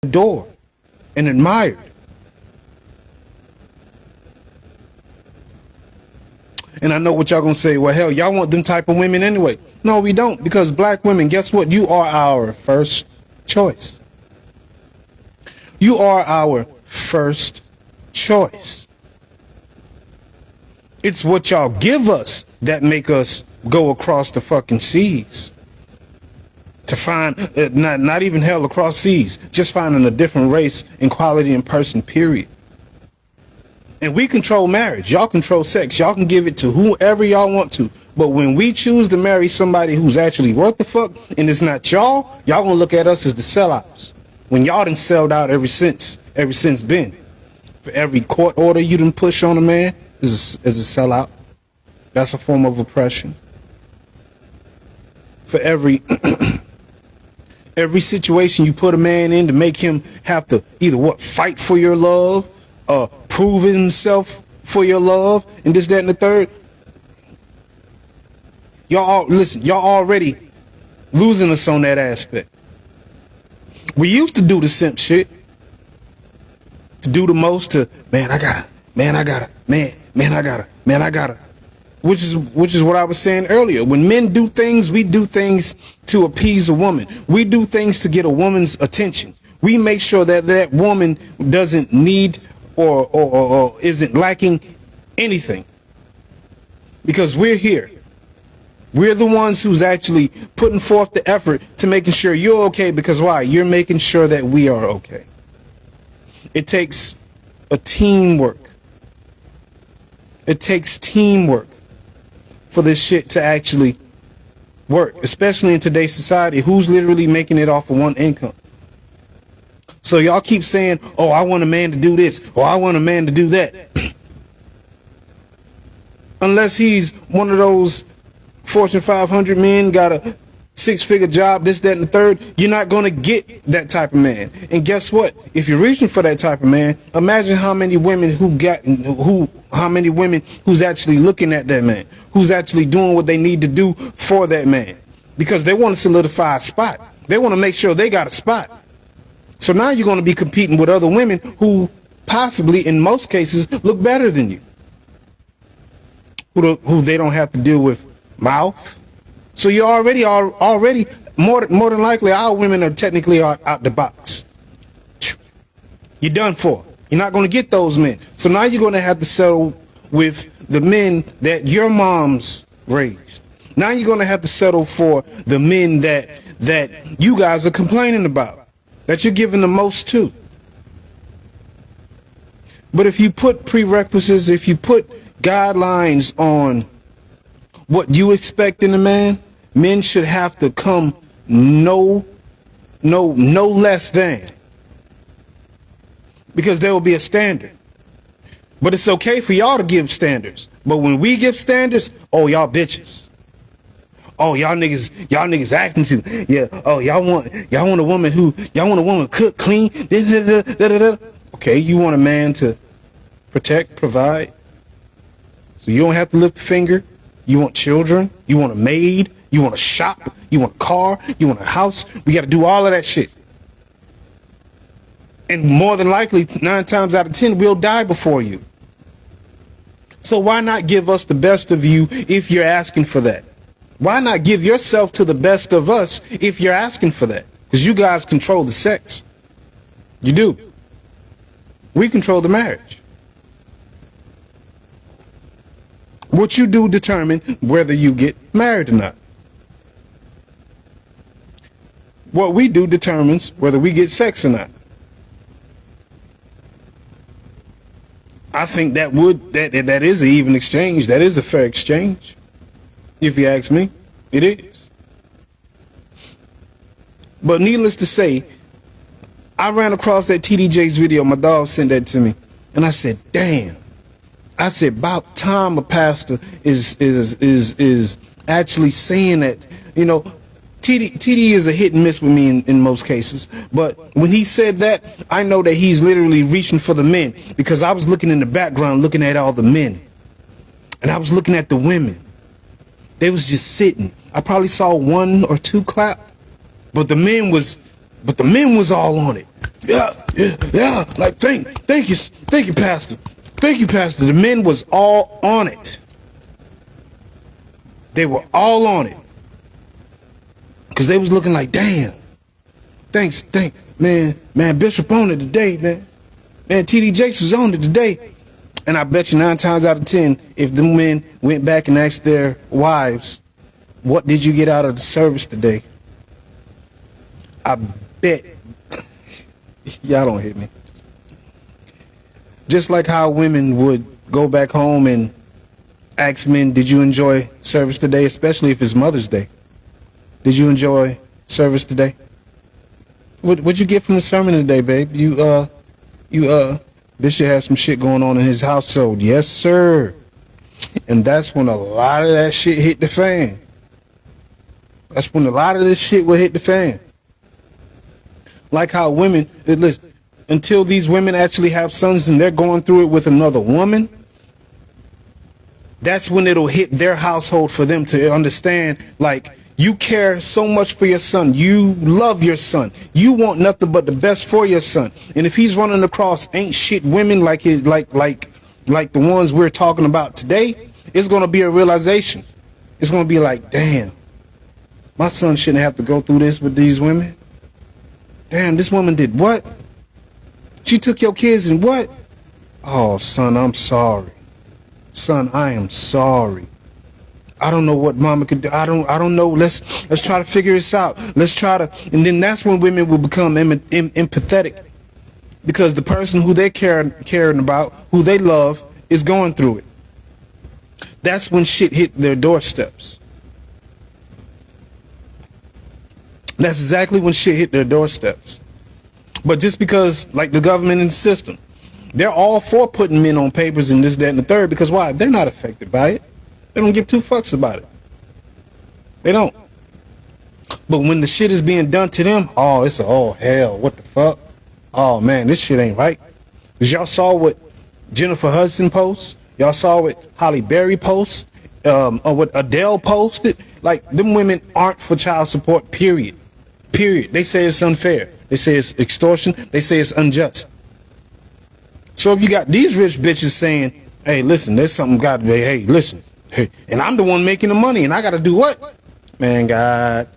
adored and admired. And I know what y'all gonna say, well, hell, y'all want them type of women anyway. No, we don't, because black women, guess what? You are our first choice. You are our first choice. It's what y'all give us that make us go across the fucking seas to find, not even hell across seas, just finding a different race and quality in person, period. And we control marriage. Y'all control sex. Y'all can give it to whoever y'all want to. But when we choose to marry somebody who's actually worth the fuck, and it's not y'all gonna look at us as the sellouts. When y'all done sold out ever since been. For every court order you done push on a man is a sellout. That's a form of oppression. For every situation you put a man in to make him have to either fight for your love, prove himself for your love, and this, that, and the third. Y'all already losing us on that aspect. We used to do the simp shit. To do the most, to man, I gotta, which is what I was saying earlier. When men do things, we do things to appease a woman. We do things to get a woman's attention. We make sure that that woman doesn't need or isn't lacking anything, because we're here. We're the ones who's actually putting forth the effort to making sure you're okay, because why? You're making sure that we are okay. It takes a teamwork. It takes teamwork for this shit to actually work, especially in today's society, who's literally making it off of one income. So y'all keep saying, oh, I want a man to do this, or I want a man to do that. Unless he's one of those Fortune 500 men, got a 6-figure job, this, that, and the third, you're not going to get that type of man. And guess what? If you're reaching for that type of man, imagine how many women who's actually looking at that man, who's actually doing what they need to do for that man, because they want to solidify a spot. They want to make sure they got a spot. So now you're going to be competing with other women who possibly, in most cases, look better than you, who they don't have to deal with mouth. So you're already more than likely, our women are technically out the box. You're done for. You're not going to get those men. So now you're going to have to settle with the men that your moms raised. Now you're going to have to settle for the men that you guys are complaining about, that you're giving the most to. But if you put prerequisites, if you put guidelines on what you expect in a man, men should have to come no less than, because there will be a standard. But it's okay for y'all to give standards. But when we give standards, oh, y'all bitches. Oh, y'all niggas acting too. Yeah. Oh, y'all want a woman who cook, clean. Okay, you want a man to protect, provide, so you don't have to lift a finger. You want children. You want a maid. You want a shop. You want a car. You want a house. We got to do all of that shit. And more than likely, 9 times out of 10, we'll die before you. So why not give us the best of you if you're asking for that? Why not give yourself to the best of us if you're asking for that? Because you guys control the sex. You do. We control the marriage. What you do determine whether you get married or not. What we do determines whether we get sex or not. I think that is an even exchange. That is a fair exchange. If you ask me, it is. But needless to say, I ran across that TD Jakes video. My dog sent that to me, and I said, "Damn!" I said, "About time a pastor is actually saying that." You know, TD is a hit and miss with me in most cases. But when he said that, I know that he's literally reaching for the men, because I was looking in the background, looking at all the men, and I was looking at the women. They was just sitting. I probably saw 1 or 2 clap, but the men was all on it. yeah. Like, thank you, Pastor. Thank you, Pastor. The men was all on it. They were all on it. Because they was looking like, damn. Man, Bishop on it today, man. Man, TD Jakes was on it today. And I bet you 9 times out of 10, if the men went back and asked their wives, what did you get out of the service today? I bet. Y'all don't hit me. Just like how women would go back home and ask men, did you enjoy service today? Especially if it's Mother's Day. Did you enjoy service today? What'd you get from the sermon today, babe? Bishop had some shit going on in his household. Yes, sir. And that's when a lot of that shit hit the fan. That's when a lot of this shit will hit the fan. Like how women, listen, until these women actually have sons and they're going through it with another woman, that's when it'll hit their household for them to understand, like, you care so much for your son. You love your son. You want nothing but the best for your son. And if he's running across ain't shit women like the ones we're talking about today, it's going to be a realization. It's going to be like, damn, my son shouldn't have to go through this with these women. Damn, this woman did what? She took your kids and what? Oh, son, I'm sorry. Son, I am sorry. I don't know what mama could do. I don't know. Let's try to figure this out. Let's try to, and then that's when women will become empathetic, because the person who they're caring about, who they love, is going through it. That's when shit hit their doorsteps. That's exactly when shit hit their doorsteps. But just because, like the government and the system, they're all for putting men on papers and this, that, and the third, because why? They're not affected by it. They don't give 2 fucks about it. They don't. But when the shit is being done to them, oh hell, what the fuck? Oh man, this shit ain't right. Because y'all saw what Jennifer Hudson posts. Y'all saw what Halle Berry posts. Or what Adele posted. Like, them women aren't for child support, period. Period. They say it's unfair. They say it's extortion. They say it's unjust. So if you got these rich bitches saying, hey, listen, there's something got to be, hey, listen. Hey, and I'm the one making the money, and I got to do what? Man, God,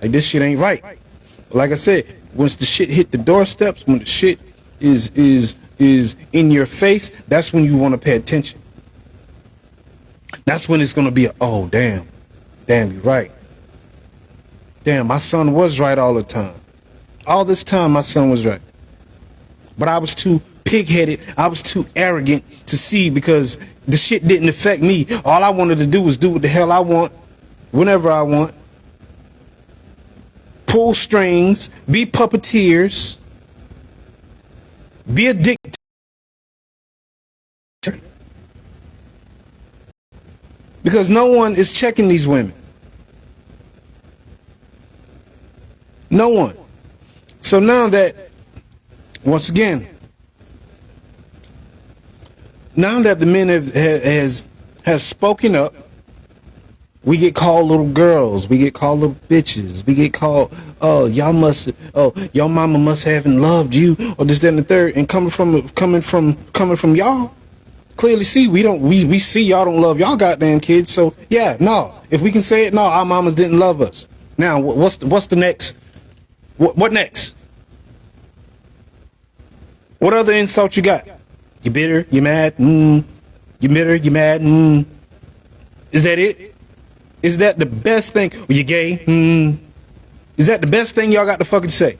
like, this shit ain't right. But like I said, once the shit hit the doorsteps, when the shit is in your face, that's when you want to pay attention. That's when it's going to be oh, damn, you're right. Damn, my son was right all the time. All this time, my son was right. But I was too pig-headed. I was too arrogant to see, because the shit didn't affect me. All I wanted to do was do what the hell I want, whenever I want. Pull strings, be puppeteers, be a dictator. Because no one is checking these women. No one. So now that, once again, now that the men has spoken up, we get called little girls, we get called little bitches, we get called, your mama must haven't loved you, or this, that, and the third. And coming from y'all, clearly see we see y'all don't love y'all goddamn kids. So yeah, no, if we can say it, no, our mamas didn't love us. Now what's the next? What next? What other insult you got? You bitter? You mad? You bitter? You mad? Is that it? Is that the best thing? Are you gay? Is that the best thing y'all got to fucking say?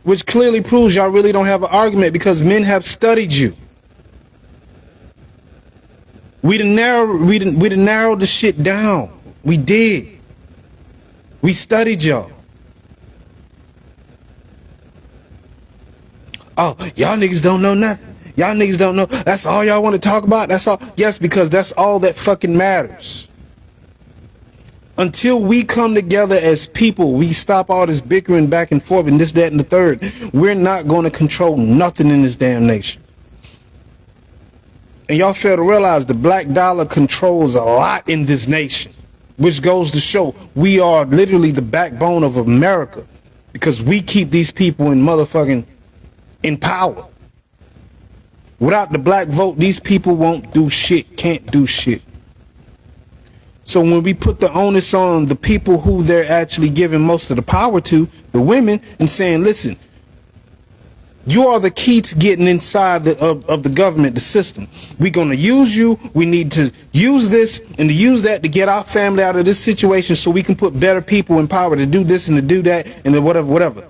Which clearly proves y'all really don't have an argument, because men have studied you. We done narrowed the shit down. We did. We studied y'all. Oh, y'all niggas don't know nothing. Y'all niggas don't know. That's all y'all want to talk about? That's all? Yes, because that's all that fucking matters. Until we come together as people, we stop all this bickering back and forth and this, that, and the third, we're not going to control nothing in this damn nation. And y'all fail to realize the black dollar controls a lot in this nation, which goes to show we are literally the backbone of America. because we keep these people in power. Without the black vote, these people won't do shit, can't do shit. So when we put the onus on the people who they're actually giving most of the power to, the women, and saying, listen, you are the key to getting inside of the government, the system. We're going to use you. We need to use this and to use that to get our family out of this situation so we can put better people in power to do this and to do that and whatever.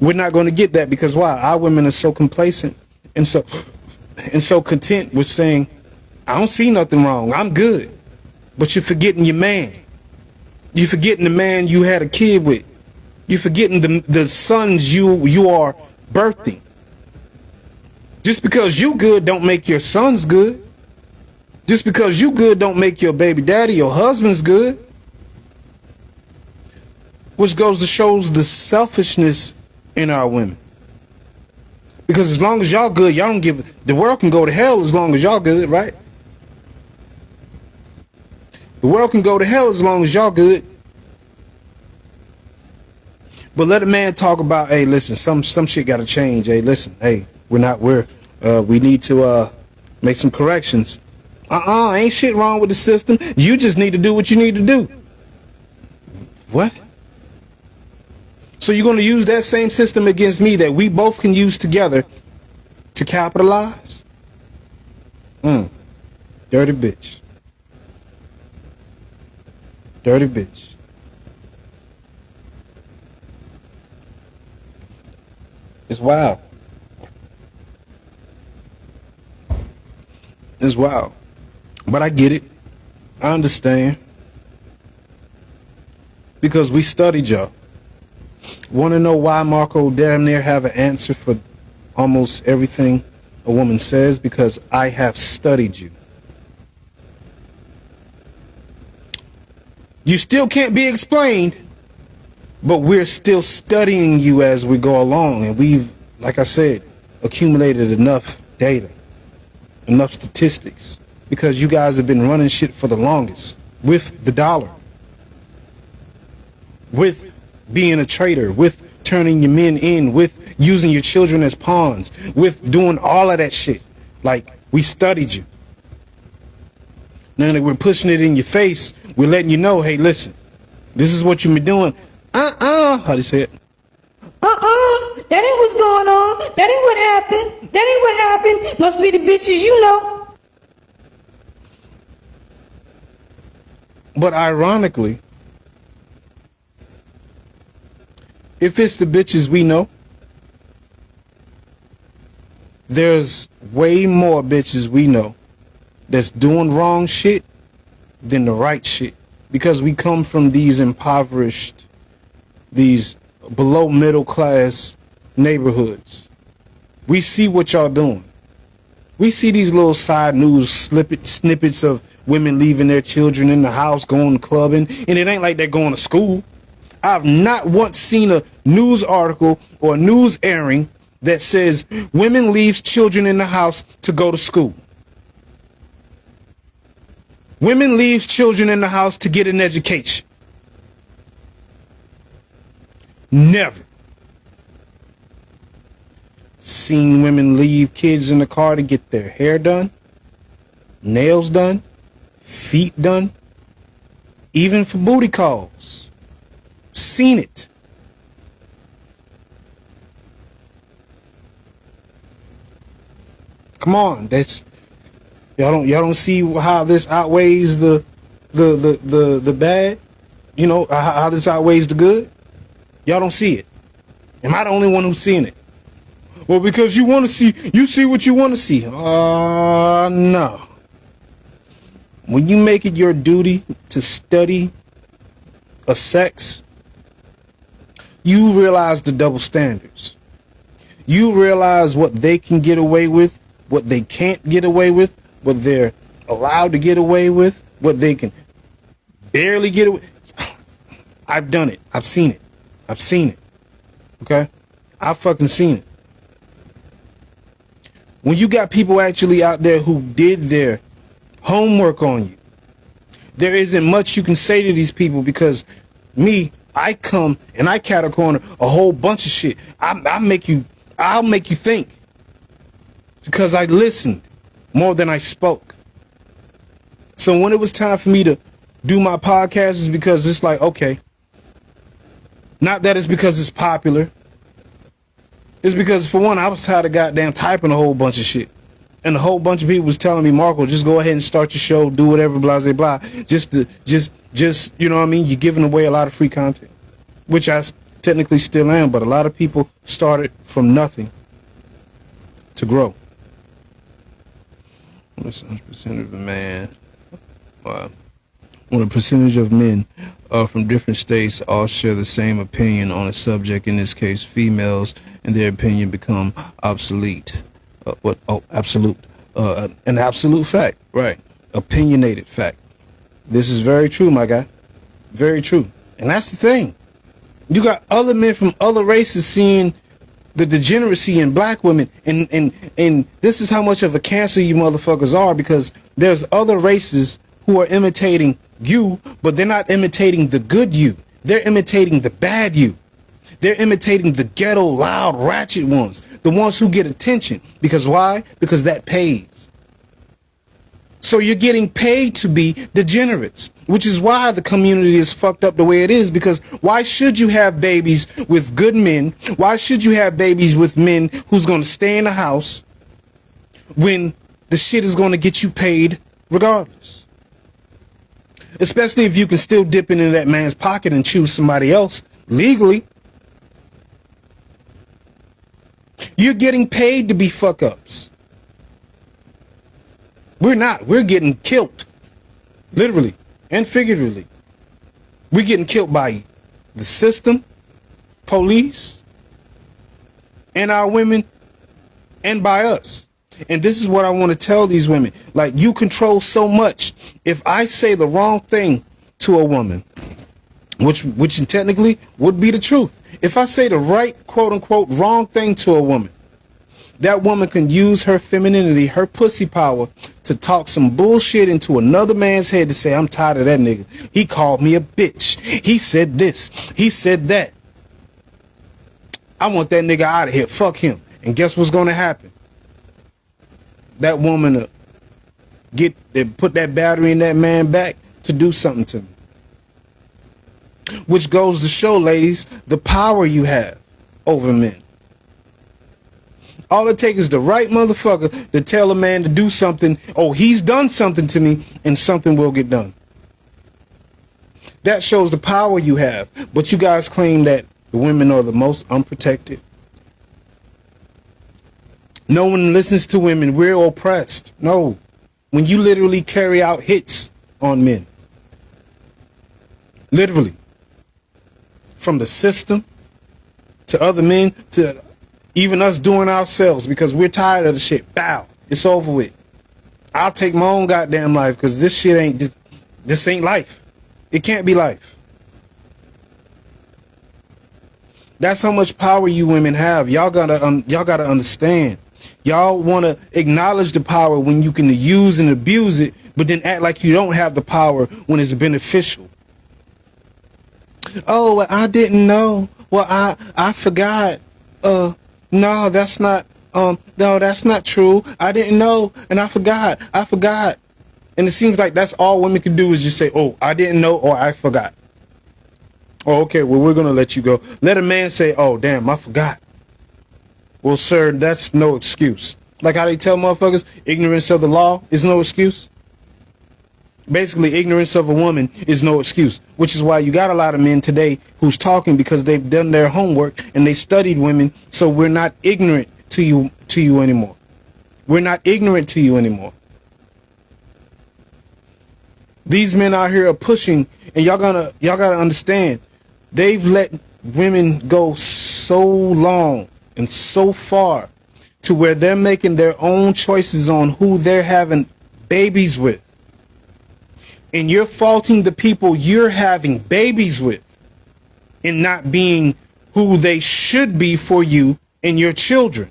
We're not going to get that because why? Our women are so complacent and so content with saying, I don't see nothing wrong. I'm good. But you're forgetting your man. You're forgetting the man you had a kid with. You're forgetting the sons you are birthing. Just because you good don't make your sons good. Just because you good don't make your baby daddy, your husband's good. Which goes to shows the selfishness in our women. Because as long as y'all good, y'all don't give, the world can go to hell as long as y'all good, right? The world can go to hell as long as y'all good. But let a man talk about, hey, listen, some shit gotta change. Hey, listen, hey, we need to make some corrections. Ain't shit wrong with the system. You just need to do what you need to do. What? So you're gonna use that same system against me that we both can use together to capitalize? Dirty bitch. Dirty bitch. It's wild. It's wild. But I get it. I understand. Because we studied y'all. Want to know why Marco damn near have an answer for almost everything a woman says? Because I have studied you. You still can't be explained, but we're still studying you as we go along. And we've, like I said, accumulated enough data, enough statistics, because you guys have been running shit for the longest with the dollar, with being a traitor, with turning your men in, with using your children as pawns, with doing all of that shit. Like, we studied you. Now that we're pushing it in your face, we're letting you know, hey, listen, this is what you've been doing. How do you say it? That ain't what's going on. That ain't what happened. That ain't what happened. Must be the bitches you know. But ironically, if it's the bitches we know, there's way more bitches we know that's doing wrong shit than the right shit. Because we come from these impoverished, these below middle class neighborhoods. We see what y'all doing. We see these little side news snippets of women leaving their children in the house, going clubbing, and it ain't like they're going to school. I've not once seen a news article or a news airing that says women leaves children in the house to go to school. Women leaves children in the house to get an education. Never. Seen women leave kids in the car to get their hair done, nails done, feet done, even for booty calls. Seen it. Come on, that's y'all don't see how this outweighs the bad? You know, how this outweighs the good? Y'all don't see it. Am I the only one who's seeing it? Well, because you see what you want to see. No. When you make it your duty to study a sex, you realize the double standards. You realize what they can get away with, what they can't get away with, what they're allowed to get away with, what they can barely get away. I've done it. I've seen it. I've seen it. Okay? I've fucking seen it. When you got people actually out there who did their homework on you, there isn't much you can say to these people because me, I come and I cat a corner a whole bunch of shit. I'll make you think, because I listened more than I spoke. So when it was time for me to do my podcast, it's because it's like, okay, not that it's because it's popular. It's because, for one, I was tired of goddamn typing a whole bunch of shit. And a whole bunch of people was telling me, Marco, just go ahead and start your show, do whatever, blah, blah, blah. Just, you know what I mean? You're giving away a lot of free content, which I technically still am, but a lot of people started from nothing to grow. What's 100% of a man? When a percentage of men from different states all share the same opinion on a subject, in this case females, and their opinion become obsolete. Absolute. An absolute fact, right? Opinionated fact. This is very true, my guy. Very true. And that's the thing. You got other men from other races seeing the degeneracy in black women, and this is how much of a cancer you motherfuckers are, because there's other races who are imitating you, but they're not imitating the good you. They're imitating the bad you. They're imitating the ghetto, loud, ratchet ones, the ones who get attention. Because why? Because that pays. So you're getting paid to be degenerates, which is why the community is fucked up the way it is. Because why should you have babies with good men? Why should you have babies with men who's going to stay in the house when the shit is going to get you paid regardless? Especially if you can still dip into that man's pocket and choose somebody else legally. You're getting paid to be fuck ups. We're not. We're getting killed. Literally and figuratively. We're getting killed by the system, police, and our women, and by us. And this is what I want to tell these women. Like, you control so much. If I say the wrong thing to a woman, which technically would be the truth. If I say the right, quote unquote, wrong thing to a woman, that woman can use her femininity, her pussy power, to talk some bullshit into another man's head to say, I'm tired of that nigga. He called me a bitch. He said this. He said that. I want that nigga out of here. Fuck him. And guess what's going to happen? That woman put that battery in that man back to do something to me. Which goes to show, ladies, the power you have over men. All it takes is the right motherfucker to tell a man to do something. Oh, he's done something to me, and something will get done. That shows the power you have. But you guys claim that the women are the most unprotected. No one listens to women. We're oppressed. No. When you literally carry out hits on men. Literally. From the system to other men to even us doing ourselves, because we're tired of the shit. Bow. It's over with. I'll take my own goddamn life, because this shit ain't this ain't life. It can't be life. That's how much power you women have. Y'all gotta understand. Y'all want to acknowledge the power when you can use and abuse it, but then act like you don't have the power when it's beneficial. Oh, well, I didn't know. Well, I forgot. No, that's not. No, that's not true. I didn't know, and I forgot. And it seems like that's all women can do is just say, oh, I didn't know, or I forgot. Oh, okay, well, we're going to let you go. Let a man say, oh, damn, I forgot. Well, sir, that's no excuse. Like how they tell motherfuckers, ignorance of the law is no excuse. Basically, ignorance of a woman is no excuse, which is why you got a lot of men today who's talking because they've done their homework and they studied women. So we're not ignorant to you anymore. We're not ignorant to you anymore. These men out here are pushing, and y'all gotta understand, they've let women go so long and so far to where they're making their own choices on who they're having babies with. And you're faulting the people you're having babies with in not being who they should be for you and your children.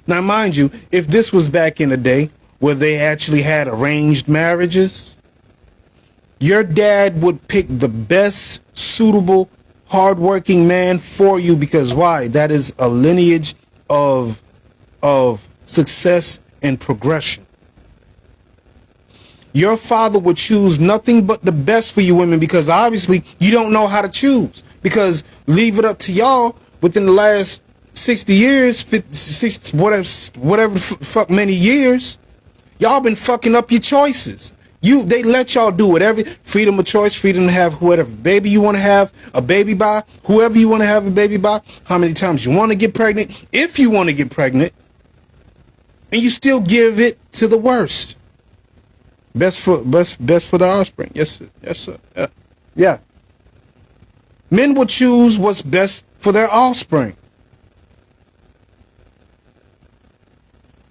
Now, mind you, if this was back in the day where they actually had arranged marriages, Your dad would pick the best suitable, hardworking man for you because why? That is a lineage of success and progression. Your father would choose nothing but the best for you women because obviously you don't know how to choose. Because leave it up to y'all within the last 60 years, 50, 60, whatever the fuck many years, y'all been fucking up your choices. They let y'all do whatever, freedom of choice, freedom to have whatever baby you want to have a baby by, whoever you want to have a baby by, how many times you want to get pregnant, if you want to get pregnant, and you still give it to the worst. Best for the offspring. Yes, sir. Yes, sir. Yeah. Men will choose what's best for their offspring.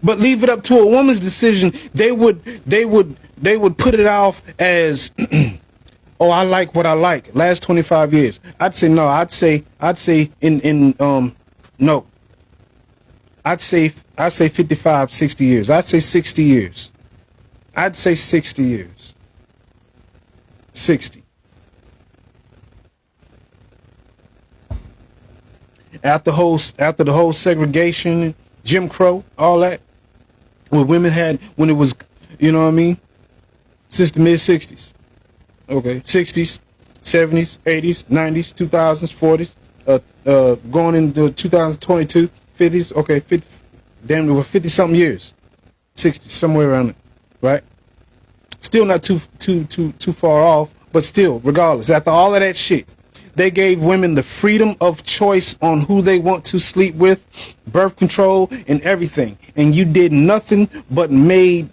But leave it up to a woman's decision. They would put it off as, oh, I like what I like. Last 25 years. I'd say no. I'd say no. I'd say 55, 60 years. I'd say 60 years. I'd say 60 years. 60. After the whole segregation, Jim Crow, all that, what women had when it was, you know what I mean, since the mid 60s. Okay, 60s, 70s, 80s, 90s, 2000s, 40s, going into 2022, 50s. Okay, 50. Damn, it was 50 something years, 60s, somewhere around it, right? Still not too far off, but still, regardless, after all of that shit, they gave women the freedom of choice on who they want to sleep with, birth control, and everything. And you did nothing but made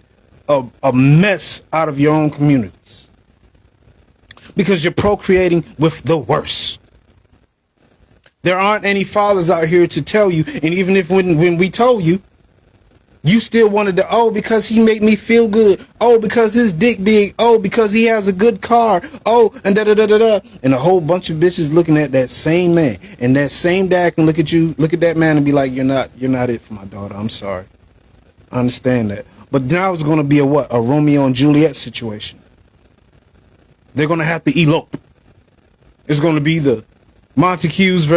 a mess out of your own communities. Because you're procreating with the worst. There aren't any fathers out here to tell you, and even if when we told you, you still wanted to, oh, because he made me feel good. Oh, because his dick big. Oh, because he has a good car. Oh, and da-da-da-da-da. And a whole bunch of bitches looking at that same man. And that same dad can look at you, look at that man and be like, you're not it for my daughter. I'm sorry. I understand that. But now it's going to be a Romeo and Juliet situation. They're going to have to elope. It's going to be the Montagues versus